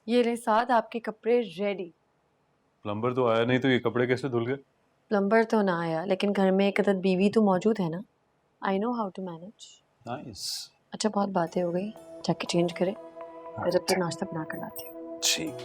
ये ले साथ आपके कपड़े रेडी। प्लम्बर तो आया नहीं तो ये कपड़े कैसे धुल गए? प्लम्बर तो ना आया, लेकिन घर में एक अदद बीवी तो मौजूद है ना। I know how to manage. Nice. अच्छा, बहुत बातें हो गई, जाके चेंज करें, मैं जब तक नाश्ता बना कर लाती हूँ। ठीक।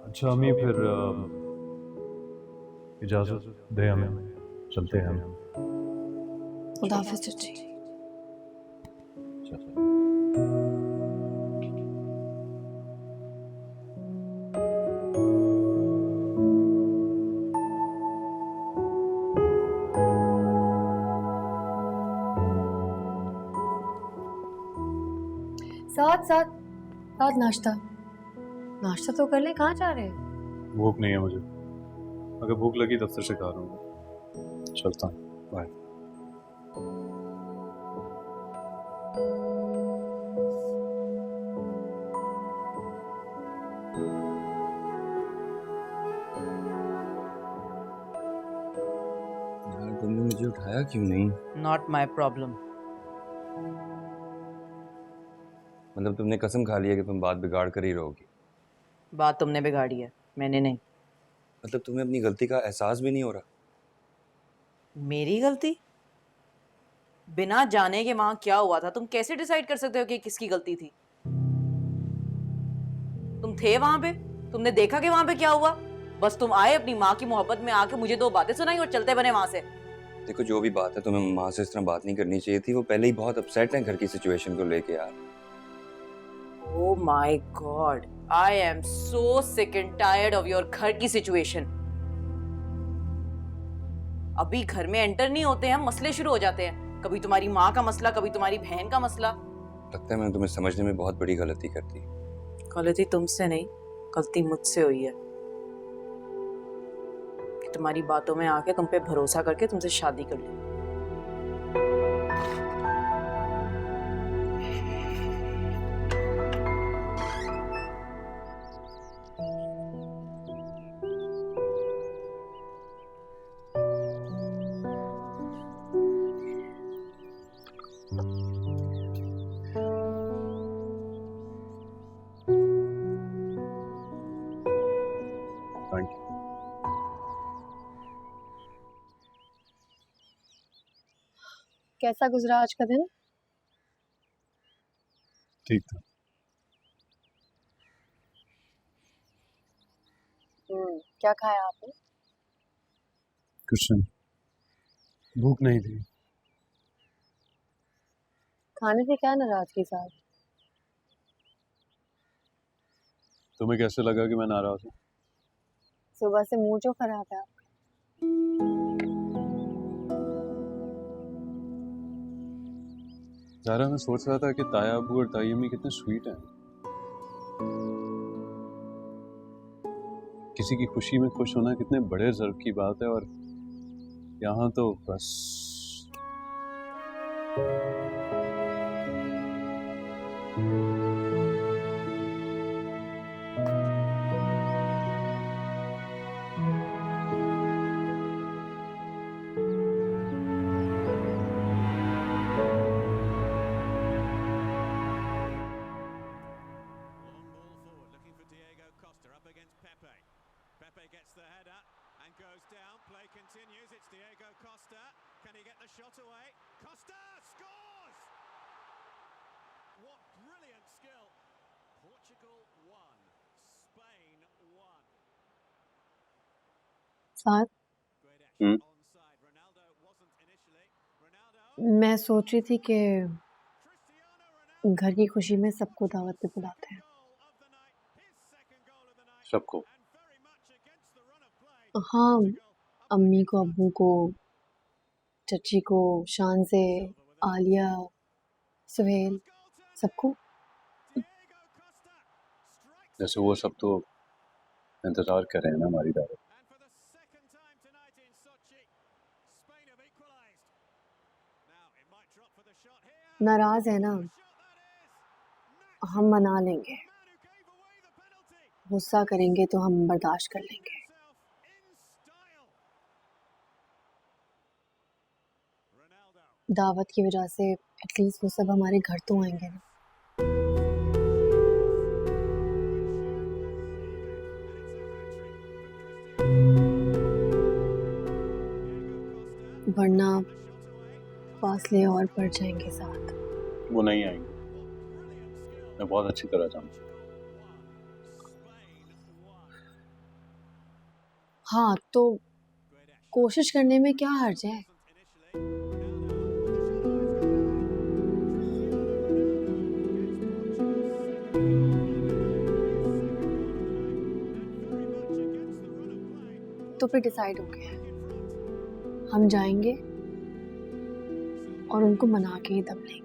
अच्छा अम्मी फिर इजाजत दे हमें, चलते हैं हम। खुदा हाफिज़ चाची। साथ साथ साथ नाश्ता नाश्ता तो कर ले, कहाँ जा रहे हैं? भूख नहीं है मुझे, अगर भूख लगी दफ्तर से खा लूंगा। चलता हूँ, बाय। यार तुमने मुझे उठाया क्यों नहीं? Not my problem. मतलब तुमने कसम खा लिया कि तुम बात बिगाड़ कर ही रहोगी? बात तुमने बिगाड़ी है, मैंने नहीं। मतलब तुम्हें अपनी गलती का एहसास भी नहीं हो रहा? मेरी गलती? बिना जाने के वहां क्या हुआ था तुम कैसे डिसाइड कर सकते हो कि किसकी गलती थी? तुम थे वहां पे, तुमने देखा कि वहां पे क्या हुआ? बस तुम आए अपनी माँ की मोहब्बत में आके मुझे दो बातें सुनाई और चलते बने वहां से। देखो जो भी बात है, तुम्हें माँ से इस तरह बात नहीं करनी चाहिए थी। वो पहले ही बहुत अपसेट है घर की सिचुएशन को लेके यार। Oh my God, I am so sick and tired of your घर की सिचुएशन। अभी घर में एंटर नहीं होते हैं मसले शुरू हो जाते हैं। कभी तुम्हारी माँ का मसला, कभी तुम्हारी बहन का मसला। लगता है मैंने तुम्हें समझने में बहुत बड़ी गलती कर दी। गलती तुमसे नहीं, गलती मुझसे हुई है कि तुम्हारी बातों में आके तुम पे भरोसा करके तुमसे शादी कर ली। Thank you. कैसा गुजरा आज का दिन? ठीक था। क्या खाया आपने? कुछ नहीं, भूख नहीं थी। खाने से क्या नाराजगी साहब? तुम्हें कैसे लगा कि मैं नाराज हूँ? सुबह से मुंह जो खराब है आपका। ज़ारा मैं सोच रहा था कि ताया अबू और ताई अम्मी कितने स्वीट हैं। किसी की खुशी में खुश होना कितने बड़े ज़र्व की बात है, और यहाँ तो बस। Pepe gets the header and goes down. Play continues. It's Diego Costa. Can he get the shot away? Costa scores! What brilliant skill. Portugal 1, Spain 1. बात हम्म मैं सोच रही थी कि घर की खुशी में सबको दावत पे बुलाते हैं। सबको? हाँ, अम्मी को, अब्बू को, चची को, शान से, आलिया, सुहेल, सबको। जैसे वो सब तो इंतजार कर रहे हैं ना हमारी दावत। नाराज है ना, हम मना लेंगे। गुस्सा करेंगे तो हम बर्दाश्त कर लेंगे। दावत की वजह से एटलीस्ट वो सब हमारे घर तो आएंगे ना। वरना फासले और बढ़ जाएंगे साथ। वो नहीं आएंगे, मैं बहुत अच्छी तरह जानता हूँ। हाँ तो कोशिश करने में क्या हर्ज है। तो फिर डिसाइड हो गया है, हम जाएंगे और उनको मना के ही दम लेंगे।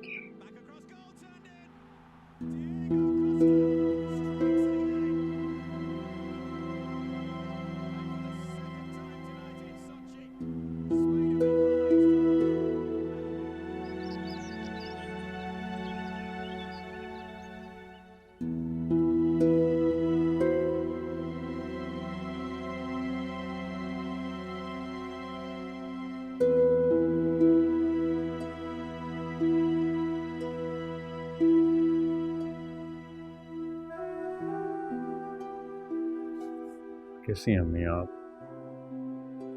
कैसी हैं अम्मी आप?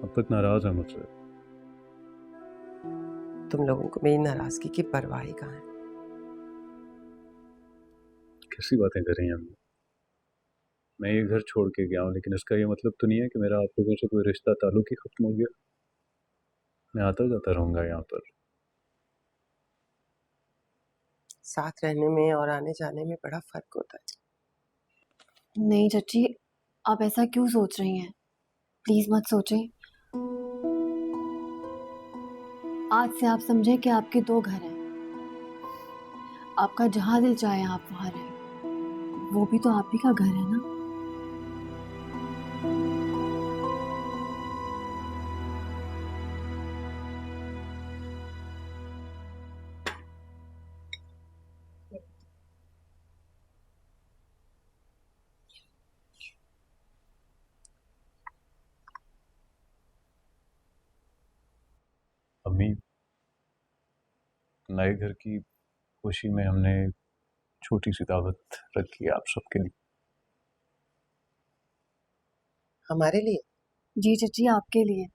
अब तक नाराज हैं मुझसे। तुम लोगों को मेरी नाराजगी की परवाह ही कहाँ है। कैसी बातें कर रही हैं अम्मी? मैं ये घर छोड़ के गया हूँ, लेकिन इसका ये मतलब तो नहीं है कि मेरा आप लोगों से कोई रिश्ता ताल्लुक ही खत्म हो गया। मैं आता जाता रहूंगा यहाँ पर। साथ रहने में और आने जाने में बड़ा फर्क होता है। नहीं चची, आप ऐसा क्यों सोच रही हैं? प्लीज मत सोचें। आज से आप समझें कि आपके दो घर हैं। आपका जहां दिल चाहे आप वहां रहें। वो भी तो आप ही का घर है ना। अम्मी, नए घर की खुशी में हमने छोटी सी दावत रखी है आप सबके लिए। हमारे लिए? जी चची, आपके लिए।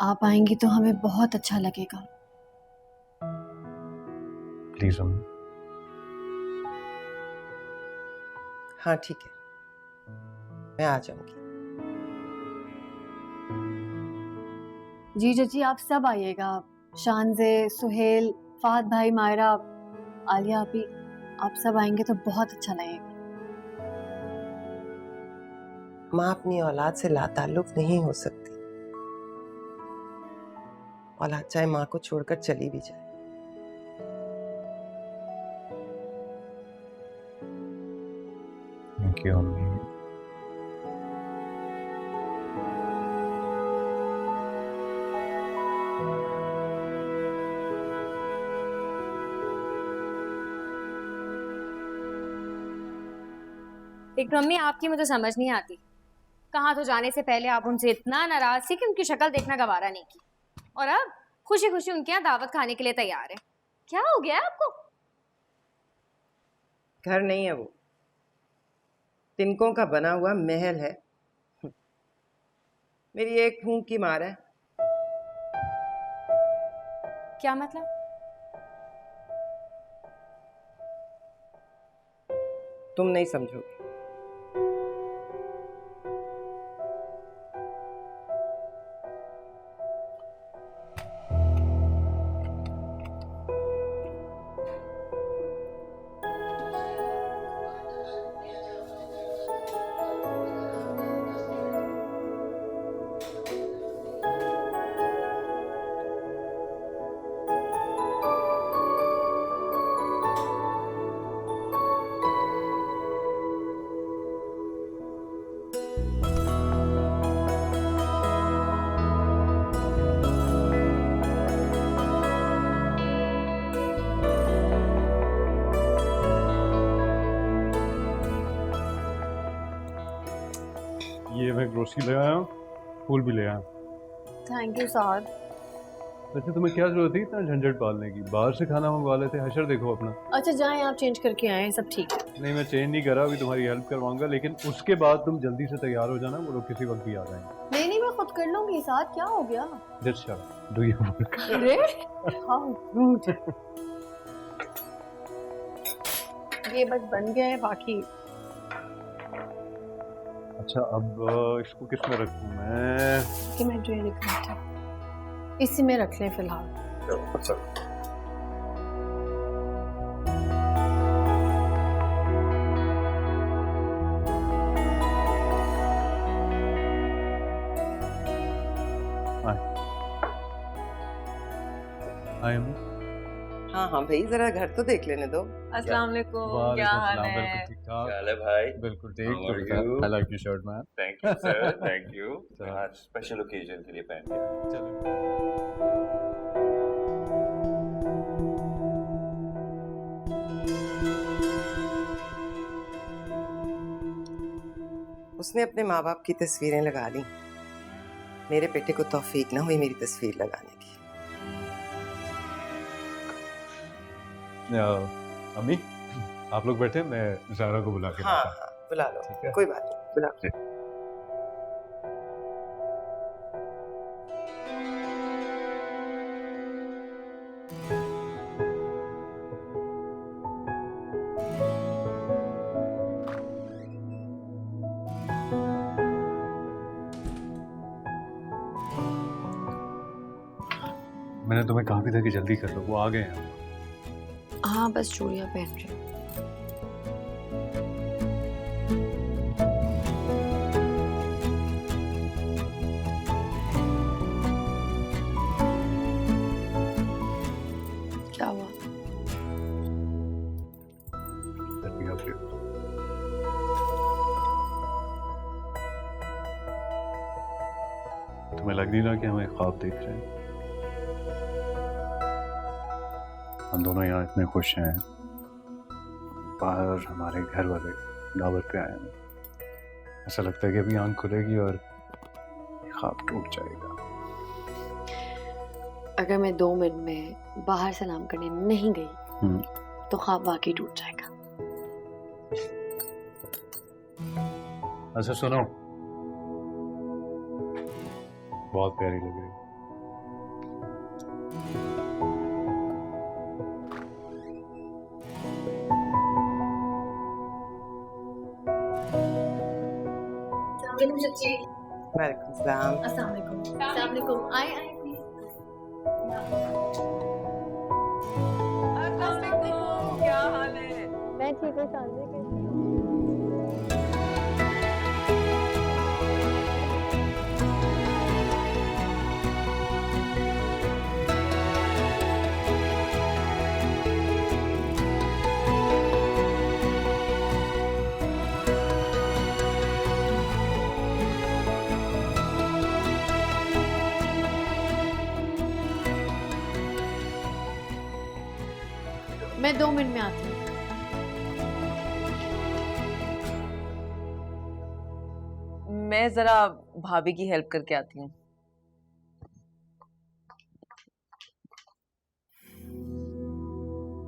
आप आएंगी तो हमें बहुत अच्छा लगेगा। प्लीज अम्मी। हाँ ठीक है, मैं आ जाऊंगी। जी चची, आप सब आइएगा। शानजे, सुहेल, फाहद भाई, मायरा, आलिया आपी, आप सब आएंगे तो बहुत अच्छा लगेगा। माँ अपनी औलाद से लाताल्लुक नहीं हो सकती। औलाद चाहे माँ को छोड़कर चली भी जाए। थैंक यू अम्मी। एक मम्मी आपकी मुझे समझ नहीं आती। कहाँ तो जाने से पहले आप उनसे इतना नाराज थी कि उनकी शक्ल देखना गवारा नहीं की, और अब खुशी खुशी उनके यहाँ दावत खाने के लिए तैयार है। क्या हो गया है आपको? घर नहीं है वो, तिनकों का बना हुआ महल है। मेरी एक फूंक की मार है। क्या मतलब? तुम नहीं समझोगे। ये मैं ग्रोसरी ले आया हूँ, फूल भी ले आया। थैंक यू साद। वैसे तुम्हें क्या जरूरत थी इतना झंझट पालने की? बाहर से खाना मंगवा लेते। हशर देखो अपना। अच्छा जाएं, आप चेंज करके आए, सब ठीक है। नहीं मैं चेंज नहीं करा, अभी तुम्हारी हेल्प करवाऊंगा, लेकिन उसके बाद तुम जल्दी से तैयार हो जाना, वो लोग किसी वक्त भी आ जाएंगे। नहीं नहीं, मैं खुद कर लूंगी। साथ क्या हो गया? Just shut do your work. अरे हाउ रूड। ये बस बन गए हैं, बाकी अच्छा अब इसको किस में रखूं मैं? कि मैं जो ये लिख रही थी इसी में रख लें फिलहाल। अच्छा हाय अम्मी। हाँ हाँ भाई, जरा घर तो देख लेने दो। अस्सलाम वालेकुम, क्या हाल है? बिल्कुल ठीक ठाक। क्या हाल है भाई? बिल्कुल How are ठीक। you? I like your shirt man. Thank you sir, thank you. आज स्पेशल ओकेजन के लिए पहन के चलो उसने अपने माँ बाप की तस्वीरें लगा ली, मेरे बेटे को तौफीक ना हुई मेरी तस्वीर लगाने की। अम्मी आप लोग बैठे, मैं ज़ारा को बुला के हाँ लाता हूँ। हाँ बुला लो, ठीक है। कोई बात नहीं, बुला लो। मैंने तुम्हें कहा भी था कि जल्दी कर लो, वो आ गए हैं। हाँ बस चूड़ियाँ पहन रही हूँ। क्या हुआ? तुम्हें लग नहीं रहा कि हमें ख्वाब देख रहे हैं? हम दोनों यहाँ इतने खुश हैं, बाहर हमारे घर वाले दावत पे आए हैं। ऐसा लगता है कि अभी आंख खुलेगी और ख्वाब टूट जाएगा। अगर मैं 2 मिनट में बाहर सलाम करने नहीं गई तो ख्वाब वाकई टूट जाएगा। अच्छा सुनो, बहुत प्यारी लग रही है। वालेकुम सलाम। अस्सलाम वालेकुम। आए आए क्या हाल है? मैं ठीक हूँ। शांति कैसी? मैं 2 मिनट में आती हूँ। मैं जरा भाभी की हेल्प करके आती हूँ।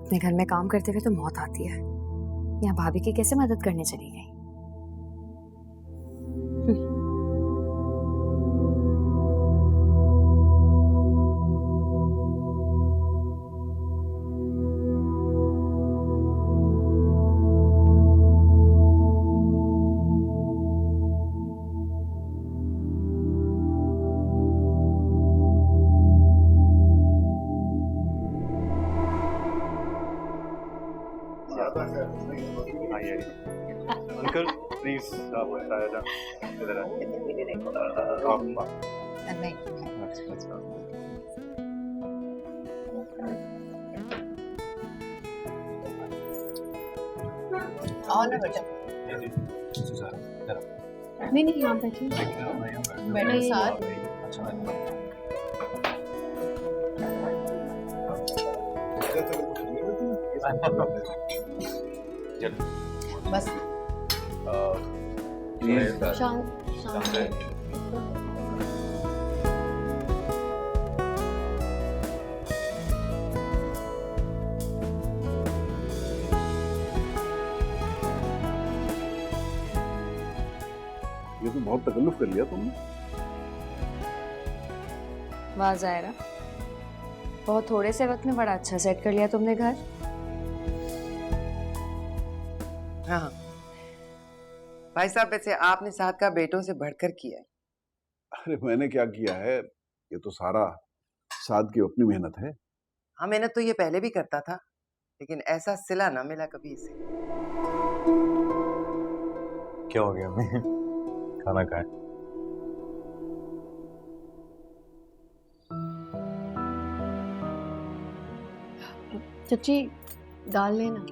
अपने घर में काम करते हुए तो मौत आती है, यहाँ भाभी की कैसे मदद करने चली गई? अंकल प्लीज आप बताया था इधर और ना बेटा, नहीं नहीं, यहाँ बैठिए। बैठो साथ। बस प्लीज शांत शांत ये तो बहुत तकल्लुफ कर लिया तुमने। वाह ज़ायरा, बहुत थोड़े से वक्त में बड़ा अच्छा सेट कर लिया तुमने घर। हाँ भाई साहब, वैसे आपने साथ का बेटों से बढ़कर किया है। अरे मैंने क्या किया है, ये तो सारा साद की अपनी मेहनत है। हाँ, मेहनत तो ये पहले भी करता था, लेकिन ऐसा सिला ना मिला कभी इसे। क्या हो गया मैं खाना खाए? चची दाल लेना।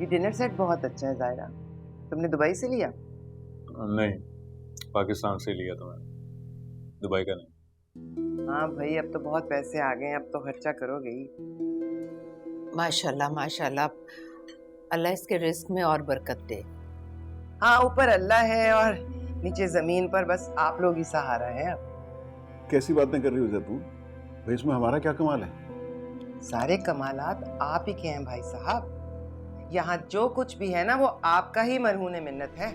ये डिनर सेट बहुत अच्छा है ज़ायरा, तुमने दुबई से लिया? नहीं, पाकिस्तान से लिया था मैंने, दुबई का नहीं। हाँ भाई, अब तो बहुत पैसे आ गए हैं, अब तो खर्चा करोगे ही। माशाल्लाह माशाल्लाह, अल्लाह इसके रिस्क में और बरकत दे। हाँ, ऊपर अल्लाह है और नीचे जमीन पर बस आप लोग ही सहारा है। अब कैसी बातें कर रही हो जैतून? भाई इसमें हमारा क्या कमाल है? सारे कमालात आप ही के हैं भाई साहब। यहाँ जो कुछ भी है ना, वो आपका ही मरहून मिन्नत है।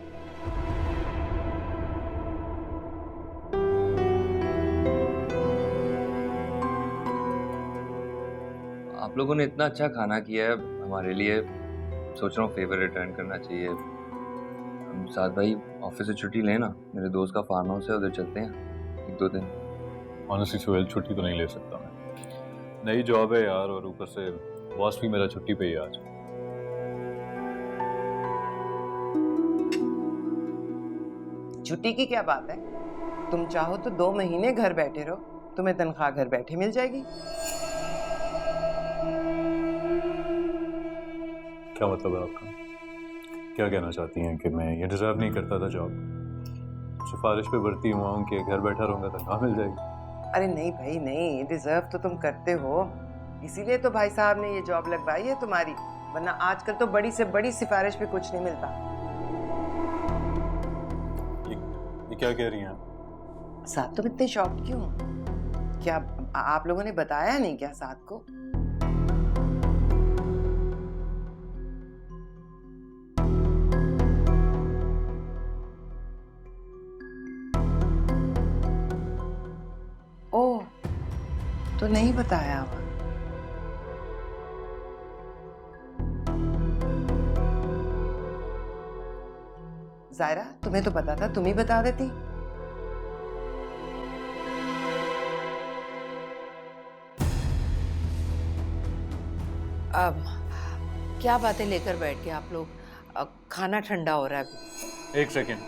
आप लोगों ने इतना अच्छा खाना किया है हमारे लिए, सोच रहा हूँ फेवर रिटर्न करना चाहिए। हम साथ भाई ऑफिस से छुट्टी लें ना, मेरे दोस्त का फार्म हाउस है, उधर चलते हैं 1-2 दिन। ऑनेस्टली सुहेल, छुट्टी तो नहीं ले सकता मैं, नई जॉब है यार, और ऊपर से बॉस भी मेरा छुट्टी पे ही आज। छुट्टी की क्या बात है? तुम चाहो तो 2 महीने घर बैठे रहो, तुम्हें तनख्वाह घर बैठे मिल जाएगी। क्या मतलब है आपका? क्या कहना चाहती हैं कि मैं ये डिजर्व नहीं करता था जॉब? सिफारिश पे भर्ती हुआ हूँ कि घर बैठा रहूंगा तनख्वाह मिल जाएगी। अरे नहीं भाई नहीं, डिजर्व तो तुम करते हो, इसीलिए तो भाई साहब ने ये जॉब लगवाई है तुम्हारी, वरना आजकल तो बड़ी से बड़ी सिफारिश पे कुछ नहीं मिलता। ये क्या कह रही हैं आप? साथ तुम इतने शॉक क्यों? क्या आप लोगों ने बताया नहीं क्या साथ को? ओह, तो नहीं बताया हुआ। ज़ायरा, तुम्हें तो पता था, तुम ही बता देती। अब क्या बातें लेकर बैठ के आप लोग? खाना ठंडा हो रहा है अभी। 1 सेकेंड,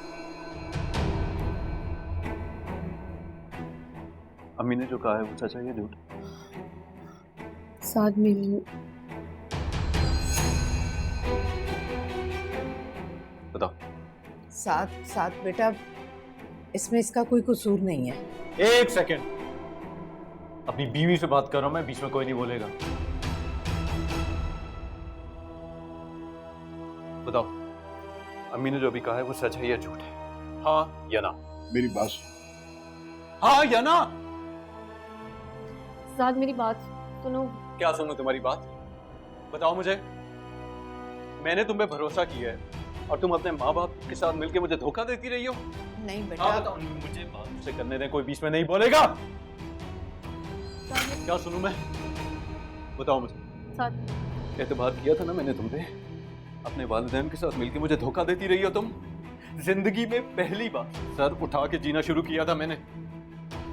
अम्मी ने जो कहा है वो सच है या झूठ? साथ मिली। बताओ। साथ साथ बेटा, इसमें इसका कोई कसूर नहीं है। 1 सेकेंड, अपनी बीवी से बात कर रहा हूं मैं, बीच में कोई नहीं बोलेगा। बताओ, अम्मी ने जो अभी कहा है वो सच है या झूठ है? हाँ या ना? मेरी बात सुन। हाँ या ना? साथ मेरी बात सुनो। क्या सुनो तुम्हारी बात? बताओ मुझे। मैंने तुम पे भरोसा किया है और तुम अपने माँ बाप के साथ मिलके मुझे धोखा देती रही हो। नहीं हाँ बेटा, बताओ, मुझे बात से करने दें, कोई बीच में नहीं बोलेगा। क्या सुनूं मैं? बताओ मुझे। साथ एतबार किया था ना मैंने तुम पे, अपने वालिदैन के साथ मिलके मुझे धोखा देती रही हो तुम। जिंदगी में पहली बार सर उठा के जीना शुरू किया था मैंने,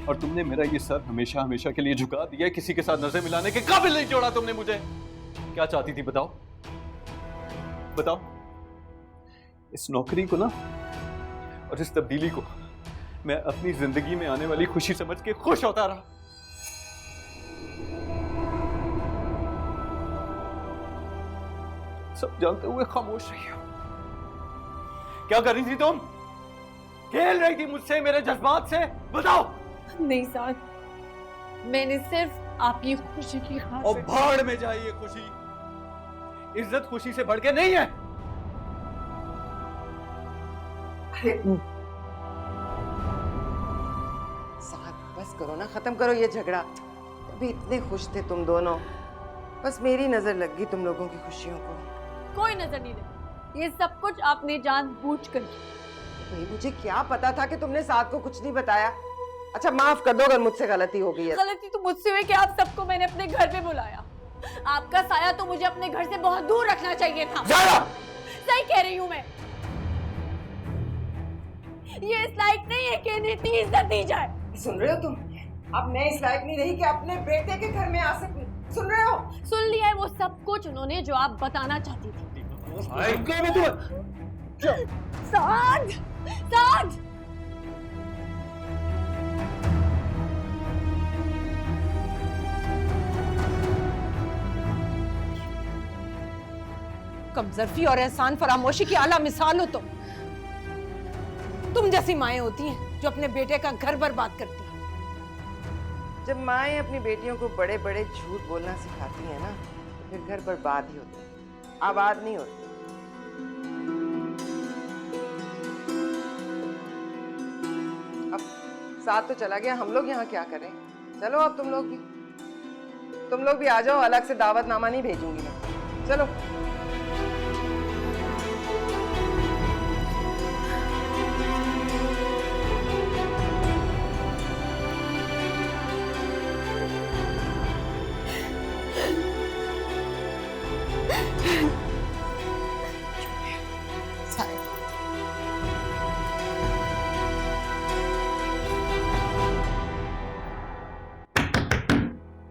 और तुमने मेरा ये सर हमेशा हमेशा के लिए झुका दिया। किसी के साथ नजर मिलाने के काबिल नहीं छोड़ा तुमने मुझे। क्या चाहती थी बताओ? बताओ। इस नौकरी को ना और इस तब्दीली को मैं अपनी जिंदगी में आने वाली खुशी समझ के खुश होता रहा। सब जानते हुए खामोश रही हो। क्या कर रही थी तुम? खेल रही थी मुझसे, मेरे जज्बात से? बताओ। नहीं साथ, मैंने सिर्फ आपकी खुशी की और खातिर। भाड़ में जाइए खुशी। इज्जत खुशी से बढ़ के नहीं है। साथ बस करो ना, खत्म करो ये झगड़ा। अभी इतने खुश थे तुम दोनों, बस मेरी नजर लग गई तुम लोगों की खुशियों को। कोई नजर नहीं लगी, ये सब कुछ आपने जानबूझ कर किया। भाई मुझे क्या पता था कि तुमने साथ को कुछ नहीं बताया। अच्छा माफ कर दो अगर मुझसे गलती हो गई है। गलती तो मुझसे हुई कि आप सबको मैंने अपने घर पे बुलाया। आपका साया तो मुझे अपने घर से बहुत दूर रखना चाहिए था। सही कह रही हूँ मैं। ये इस लायक नहीं है कि इन्हें इतनी इज्जत दी जाए। सुन रहे हो तुम? अब मैं इस लायक नहीं रही कि अपने बेटे के घर में आ सकूं। सुन रहे हो? सुन लिया है वो सब कुछ उन्होंने जो आप बताना चाहती थी। साद, साद। कमजोरी और एहसान फरामोशी की आला मिसाल हो तुम जैसी माएं होती हैं जो अपने बेटे का घर बर्बाद करती हैं। जब माएं अपनी बेटियों को बड़े बड़े झूठ बोलना सिखाती हैं ना, तो फिर घर बर्बाद ही होते हैं, आबाद नहीं होते। अब साथ तो चला गया, हम लोग यहाँ क्या करें? चलो अब तुम लोग भी आ जाओ। अलग से दावतनामा नहीं भेजूंगी मैं। चलो।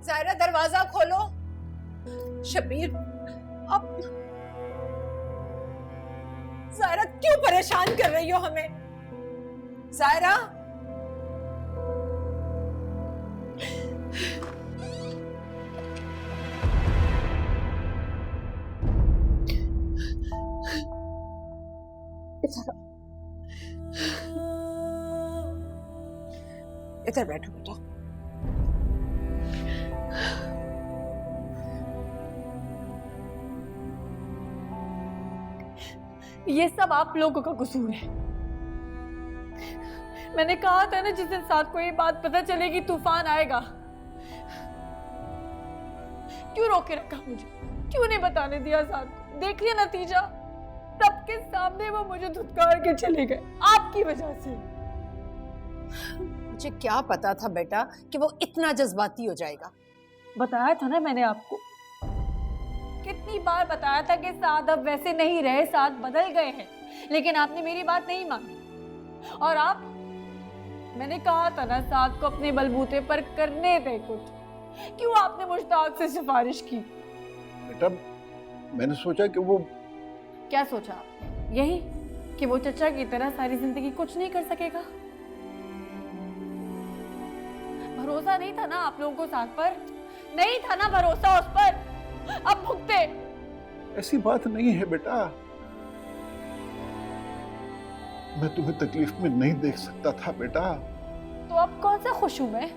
ज़ायरा दरवाजा खोलो। शबीर अब ज़ायरा क्यों परेशान कर रही हो हमें? ज़ायरा इधर बैठो बेटा। ये सब आप लोगों का कसूर है। मैंने कहा था ना जिस दिन साथ को ये बात पता चलेगी तूफान आएगा। क्यों रोके रखा मुझे? क्यों नहीं बताने दिया साथ को? देख लिया नतीजा, सबके सामने वो मुझे धुतकार के चले गए आपकी वजह से। मुझे क्या पता था बेटा कि वो इतना जज्बाती हो जाएगा। बताया था ना मैंने आपको, कितनी बार बताया था कि साथ अब वैसे नहीं रहे, साथ बदल गए हैं, लेकिन आपने मेरी बात नहीं मानी। और आप, मैंने कहा था ना साथ को अपने बलबूते पर करने दे कुछ, क्यों आपने मुश्ताक से सिफारिश की? बेटा मैंने सोचा कि वो, क्या सोचा आपने? यही कि वो चचा की तरह सारी जिंदगी कुछ नहीं कर सकेगा? भरोसा नहीं था ना आप लोगों को साथ पर? नहीं था ना भरोसा उस पर? अब भुगते। ऐसी बात नहीं है बेटा, मैं तुम्हें तकलीफ में नहीं देख सकता था बेटा। तो अब कौन सा खुश हूं मैं?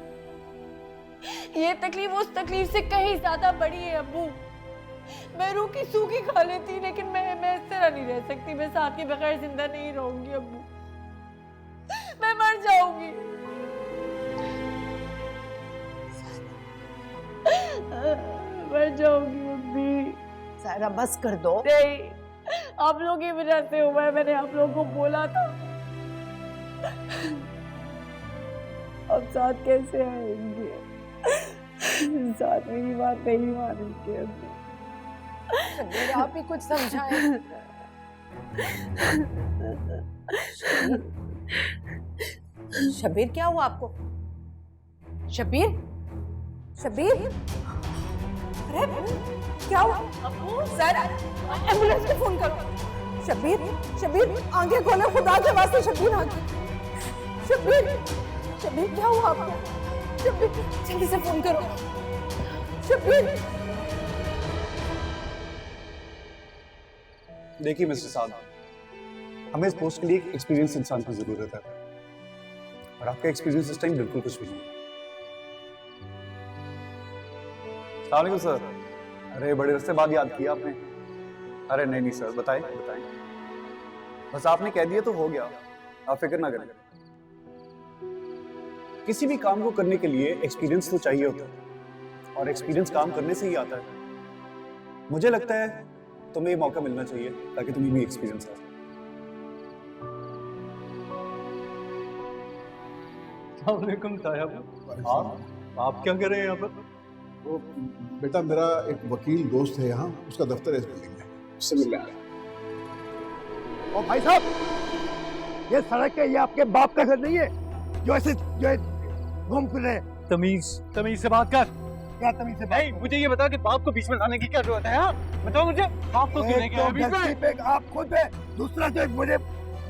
ये तकलीफ उस तकलीफ से कहीं ज्यादा बड़ी है अब्बू। मैं रूखी सूखी खा लेती, लेकिन मैं इस तरह नहीं रह सकती। मैं साथ के बगैर जिंदा नहीं रहूंगी अब्बू, मैं मर जाऊंगी। मर जाऊंगी अब्बी। ज़ायरा बस कर दो। नहीं, आप लोगों की वजह से हुआ है। मैंने आप लोगों को बोला था। अब साथ कैसे आएंगे? साथ मेरी बात नहीं मानेंगे अभी। शबीर आप ही कुछ समझाएं। शबीर क्या हुआ आपको? शबीर, शबीर, अरे क्या हुआ? ज़ायरा एम्बुलेंस को फोन करो। शबीर, शबीर आंखें खोलो खुदा के वास्ते। शबीर आंखें, शबीर, शबीर क्या हुआ आपको? शबीर जल्दी से फोन करो। शबीर। देखिए मिस्टर साहब, हमें इस पोस्ट के लिए एक एक्सपीरियंस इंसान की जरूरत है और आपका एक्सपीरियंस इस टाइम बिल्कुल कुछ भी नहीं है। अस्सलाम वालेकुम सर। अरे बड़े अरसे बाद याद किया आपने। अरे नहीं नहीं सर, बताएं बताएं। बस आपने कह दिया तो हो गया, आप फिक्र ना करें। किसी भी काम को करने के लिए एक्सपीरियंस तो चाहिए होता है, और एक्सपीरियंस काम करने से ही आता है। मुझे लगता है तुम्हें ये मौका मिलना चाहिए ताकि तुम्हें भी एक्सपीरियंस हो। अस्सलामुअलैकुम साहब, आप क्या कर रहे हैं यहाँ पर? वो बेटा मेरा एक वकील दोस्त है यहाँ, उसका दफ्तर है इस बिल्डिंग में, उससे मिलने आया। और भाई साहब, ये सड़क है, ये आपके बाप का घर नहीं है जो ऐसे जो घूम फिर रहे हैं। तमीज से बात कर। क्या तमीज से बात? नहीं, मुझे ये बता कि बाप को बीच में लाने की क्या जरूरत है? हाँ बताओ मुझे, बाप को क्यों लेके आए बीच में? आप खुद है, दूसरा जो मुझे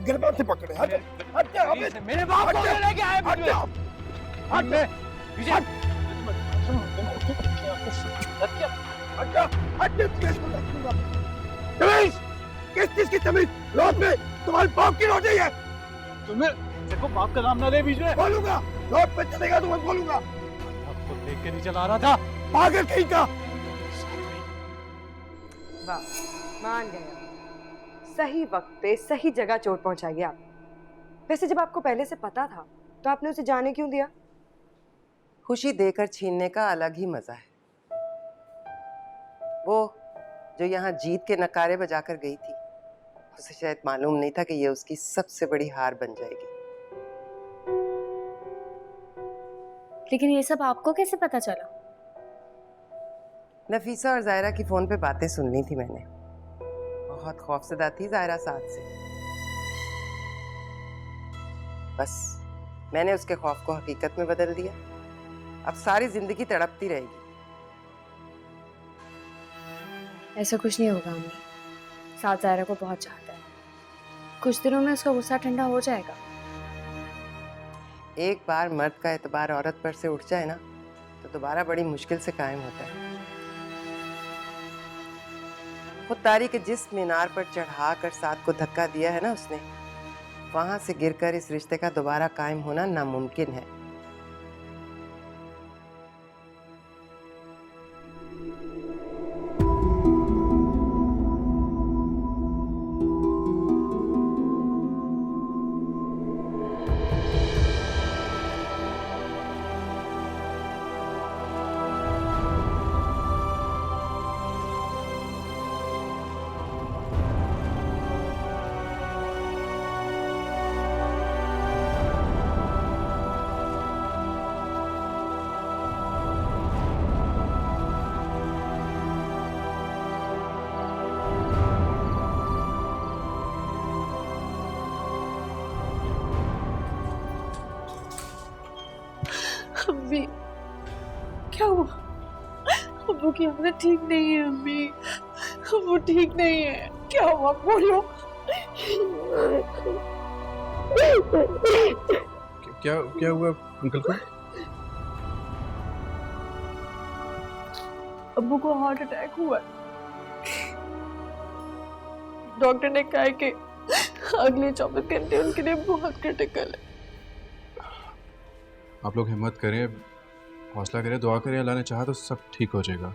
गिरबान से पकड़े। हट हट हट, मेरे बाप को क्यों लेके आए बीच में? हट तमीज, किस चीज की तमीज? रोड में तुम्हारे बाप की रोटी है। तुम्हें देखो, बाप का नाम ना ले बीच में। बोलूंगा, रोड पे चलेगा तो मैं बोलूंगा। आपको देख के नहीं चला रहा था। पागल कहीं का। वाह, मान गए। सही वक्त पे सही जगह चोट पहुंचाइए आप। वैसे जब आपको पहले से पता था तो आपने उसे जाने क्यों दिया? खुशी देकर छीनने का अलग ही मजा है। वो जो यहाँ जीत के नकारे बजाकर गई थी, उसे शायद मालूम नहीं था कि ये उसकी सबसे बड़ी हार बन जाएगी। लेकिन ये सब आपको कैसे पता चला? नफीसा और जायरा की फोन पे बातें सुननी थी मैंने। बहुत खौफजदा थी जायरा साथ से। बस मैंने उसके खौफ को हकीकत में बदल दिया। अब सारी जिंदगी तड़पती रहेगी। ऐसा कुछ नहीं होगा अम्मी, साथ जायरा को बहुत चाहता है। कुछ दिनों में उसका गुस्सा ठंडा हो जाएगा। एक बार मर्द का एतबार औरत पर से उठ जाए ना, तो दोबारा बड़ी मुश्किल से कायम होता है। खुददारी के जिस मीनार पर चढ़ाकर साथ को धक्का दिया है ना उसने, वहां से गिरकर इस रिश्ते का दोबारा कायम होना नामुमकिन है। अम्मी, क्या हुआ? अम्मू की हालत ठीक नहीं है अम्मी, अम्मू ठीक नहीं है। क्या हुआ बोलो। क्या क्या हुआ अंकल को? अम्मू को हार्ट अटैक हुआ। डॉक्टर ने कहा है कि अगले 24 घंटे उनके लिए बहुत क्रिटिकल है। आप लोग हिम्मत करें, हौसला करें, दुआ करें, अल्लाह ने चाहा तो सब ठीक हो जाएगा।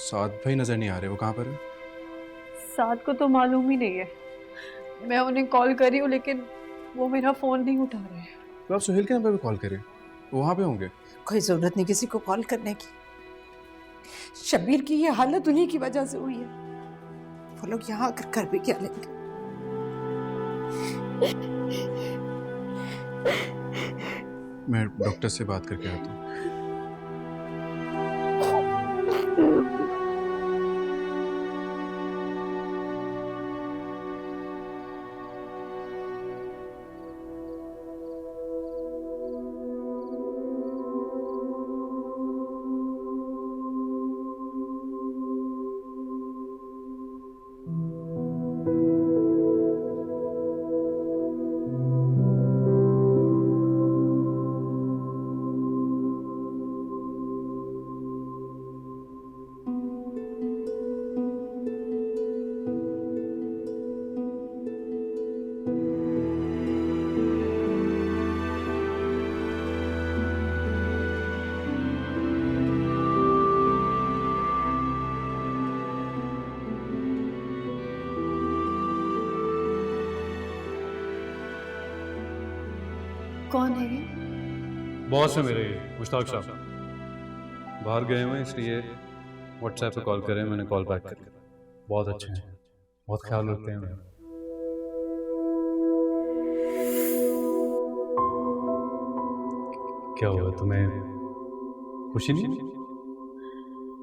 साथ भाई नजर नहीं आ रहे, वो कहाँ पर है? साथ को तो मालूम ही नहीं है। मैं उन्हें कॉल कर रही हूँ लेकिन वो मेरा फोन नहीं उठा रहे हैं। तो आप सुहेल के नंबर पे कॉल करें, वो वहाँ पे होंगे। कोई जरूरत नहीं किसी को कॉल करने की। शबीर की ये हालत उन्हीं की वजह से हुई है। वो लोग यहाँ आकर कर भी क्या लेंगे। मैं डॉक्टर से बात करके आता हूँ। कौन है ये? बॉस है मेरे, मुश्ताक साहब। बाहर गए हुए इसलिए व्हाट्सएप पे कॉल करें, मैंने कॉल बैक कर। बहुत अच्छे हैं, बहुत ख्याल रखते हैं मेरा। क्या हुआ, तुम्हें खुशी नहीं?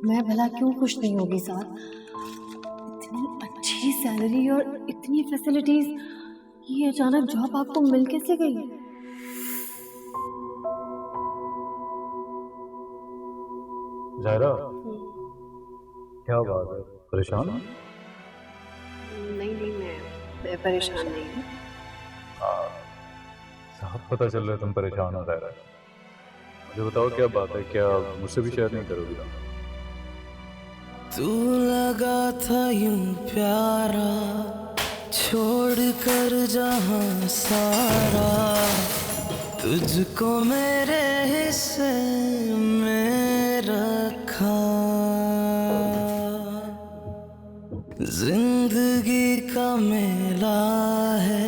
मैं भला क्यों खुश नहीं होगी साहब? इतनी अच्छी सैलरी और इतनी फैसिलिटीज, ये अचानक जॉब आपको मिल कैसे गई? ज़ाहिरा, क्या बात है, परेशान हो? नहीं, मैं परेशान नहीं हूँ। साफ पता चल रहा है तुम परेशान हो ज़ाहिरा। मुझे बताओ क्या बात है, क्या मुझसे भी शेयर नहीं करोगी? तू लगा था यूं प्यारा, छोड़ कर जहां सारा, तुझको मेरे हिस्से में रखा। जिंदगी का मेला है,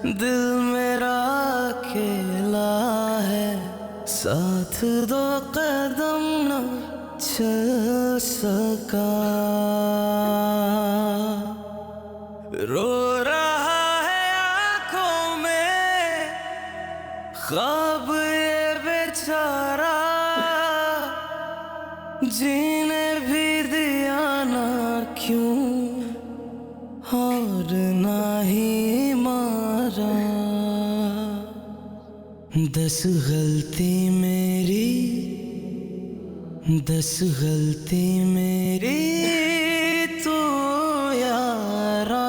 दिल मेरा अकेला है, साथ दो कदम न चल सका। रो रहा है आंखों में ख्वाब ये बेचारा, जीने भी दिया ना क्यों और ना ही मारा। 10 गलती मेरी, 10 गलती मेरी तू यारा।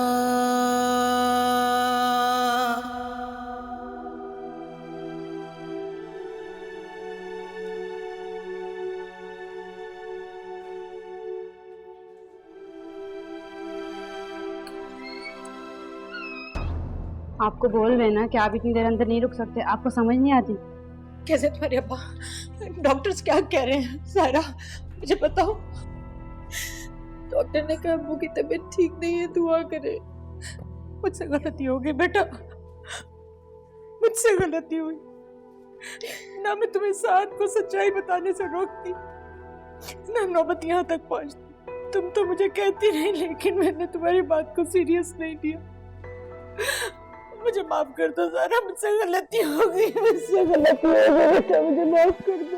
आपको बोल रहे ना कि आप इतनी देर अंदर नहीं रुक सकते, आपको समझ नहीं आती? कैसे तुम्हारे अब्बा? डॉक्टर्स क्या कह रहे हैं? सारा मुझे बताओ। डॉक्टर ने कहा अब्बू की तबीयत ठीक नहीं है, दुआ करे। मुझसे गलती हो गई बेटा, मुझसे गलती हुई ना। मैं तुम्हें साथ को सच्चाई बताने से रोकती ना, नौबत यहाँ तक पहुँचती। तुम तो मुझे कहती नहीं, लेकिन मैंने तुम्हारी बात को सीरियस नहीं लिया। मुझे माफ कर दो सारा, मुझसे गलती हो गई, मुझसे गलती हो गई बेटा, मुझे माफ कर दो।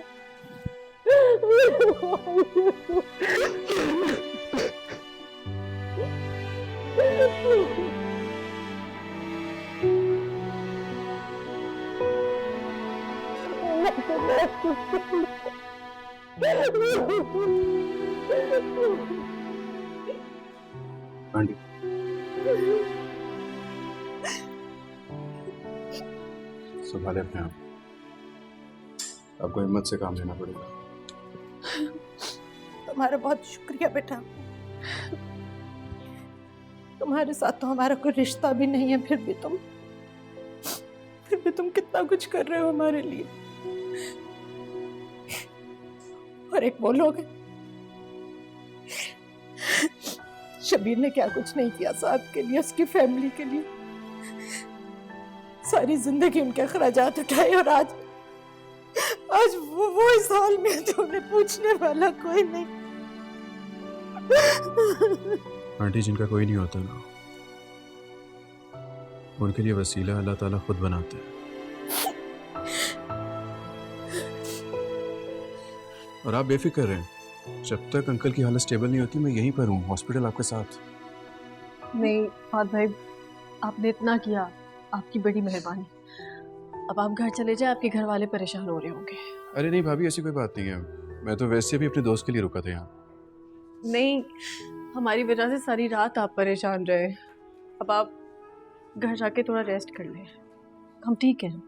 आंटी, संभाले अपने आप, आपको हिम्मत से काम लेना पड़ेगा। तुम्हारा बहुत शुक्रिया बेटा। तुम्हारे साथ तो हमारा कोई रिश्ता भी नहीं है, फिर भी तुम कितना कुछ कर रहे हो हमारे लिए। और एक वो लोग शबीर ने क्या कुछ नहीं किया साथ के लिए, उसकी फैमिली के लिए। सारी जिंदगी उनके अखराजात उठाए, और आज वो इस हाल में, तो उन्हें पूछने वाला कोई नहीं। आंटी, जिनका कोई नहीं होता ना, उनके लिए वसीला अल्लाह ताला खुद बनाता है। और आप बेफिक्र रहें, जब तक अंकल की हालत स्टेबल नहीं होती मैं यहीं पर हूँ, हॉस्पिटल आपके साथ। नहीं फाद भाई, आपने इतना किया, आपकी बड़ी मेहरबानी। अब आप घर चले जाए, आपके घर वाले परेशान हो रहे होंगे। अरे नहीं भाभी, ऐसी कोई बात नहीं है, मैं तो वैसे भी अपने दोस्त के लिए रुका था यहाँ। नहीं, हमारी वजह से सारी रात आप परेशान रहे। अब आप घर जाके थोड़ा रेस्ट कर लें, हम ठीक हैं।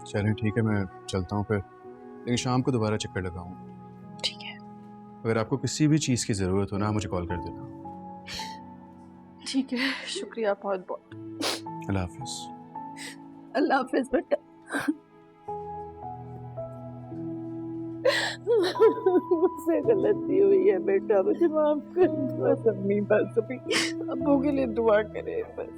चलें ठीक है, मैं चलता हूँ फिर, लेकिन शाम को दोबारा चक्कर लगाऊँ। ठीक है। अगर आपको किसी भी चीज़ की ज़रूरत हो ना, मुझे कॉल कर देना। ठीक है, शुक्रिया बहुत बहुत। अल्लाह हाफिज़। अल्लाह हाफिज़ बेटा। मुझसे गलती हुई है बेटा, मुझे माफ कर दो। बस अम्मी, बस अभी अब्बू के लिए दुआ करें बस।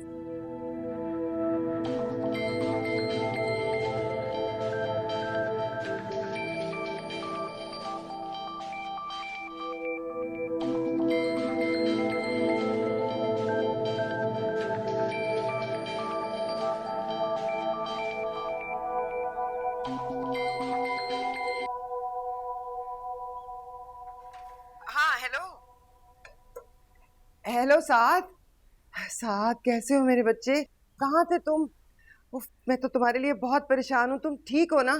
हेलो साद। साद कैसे हो मेरे बच्चे? कहाँ थे तुम? उफ, मैं तो तुम्हारे लिए बहुत परेशान हूँ। तुम ठीक हो ना?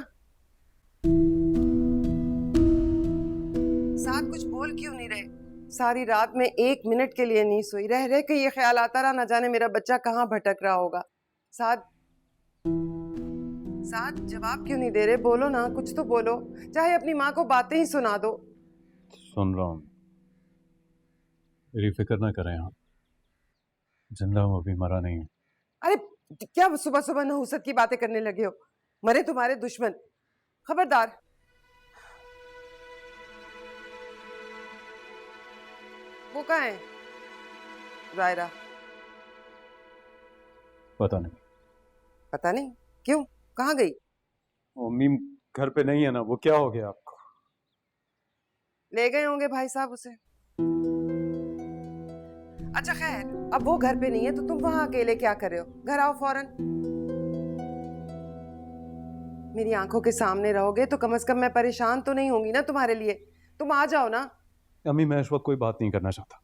साद कुछ बोल क्यों नहीं रहे? सारी रात में 1 मिनट के लिए नहीं सोई, रह रह के ये ख्याल आता रहा, ना जाने मेरा बच्चा कहाँ भटक रहा होगा। साद, साद जवाब क्यों नहीं दे रहे? बोलो ना, कुछ तो बोलो, चाहे अपनी माँ को बातें ही सुना दो। सुन रहा हूँ, मेरी फिक्र ना करें आप, जिंदा हूँ, अभी मरा नहीं हूँ। अरे क्या सुबह सुबह नहुसत की बातें करने लगे हो? मरे तुम्हारे दुश्मन, खबरदार। वो कहाँ है जायरा? पता नहीं। पता नहीं क्यों, कहाँ गई? मम्मी घर पे नहीं है ना, वो क्या हो गया आपको? ले गए होंगे भाई साहब उसे। अच्छा खैर, अब वो घर पे नहीं है तो तुम वहां अकेले क्या कर रहे हो? घर आओ फौरन। मेरी आंखों के सामने रहोगे तो कम से कम मैं परेशान तो नहीं होंगी ना तुम्हारे लिए। तुम आ जाओ ना। अम्मी मैं इस वक्त कोई बात नहीं करना चाहता।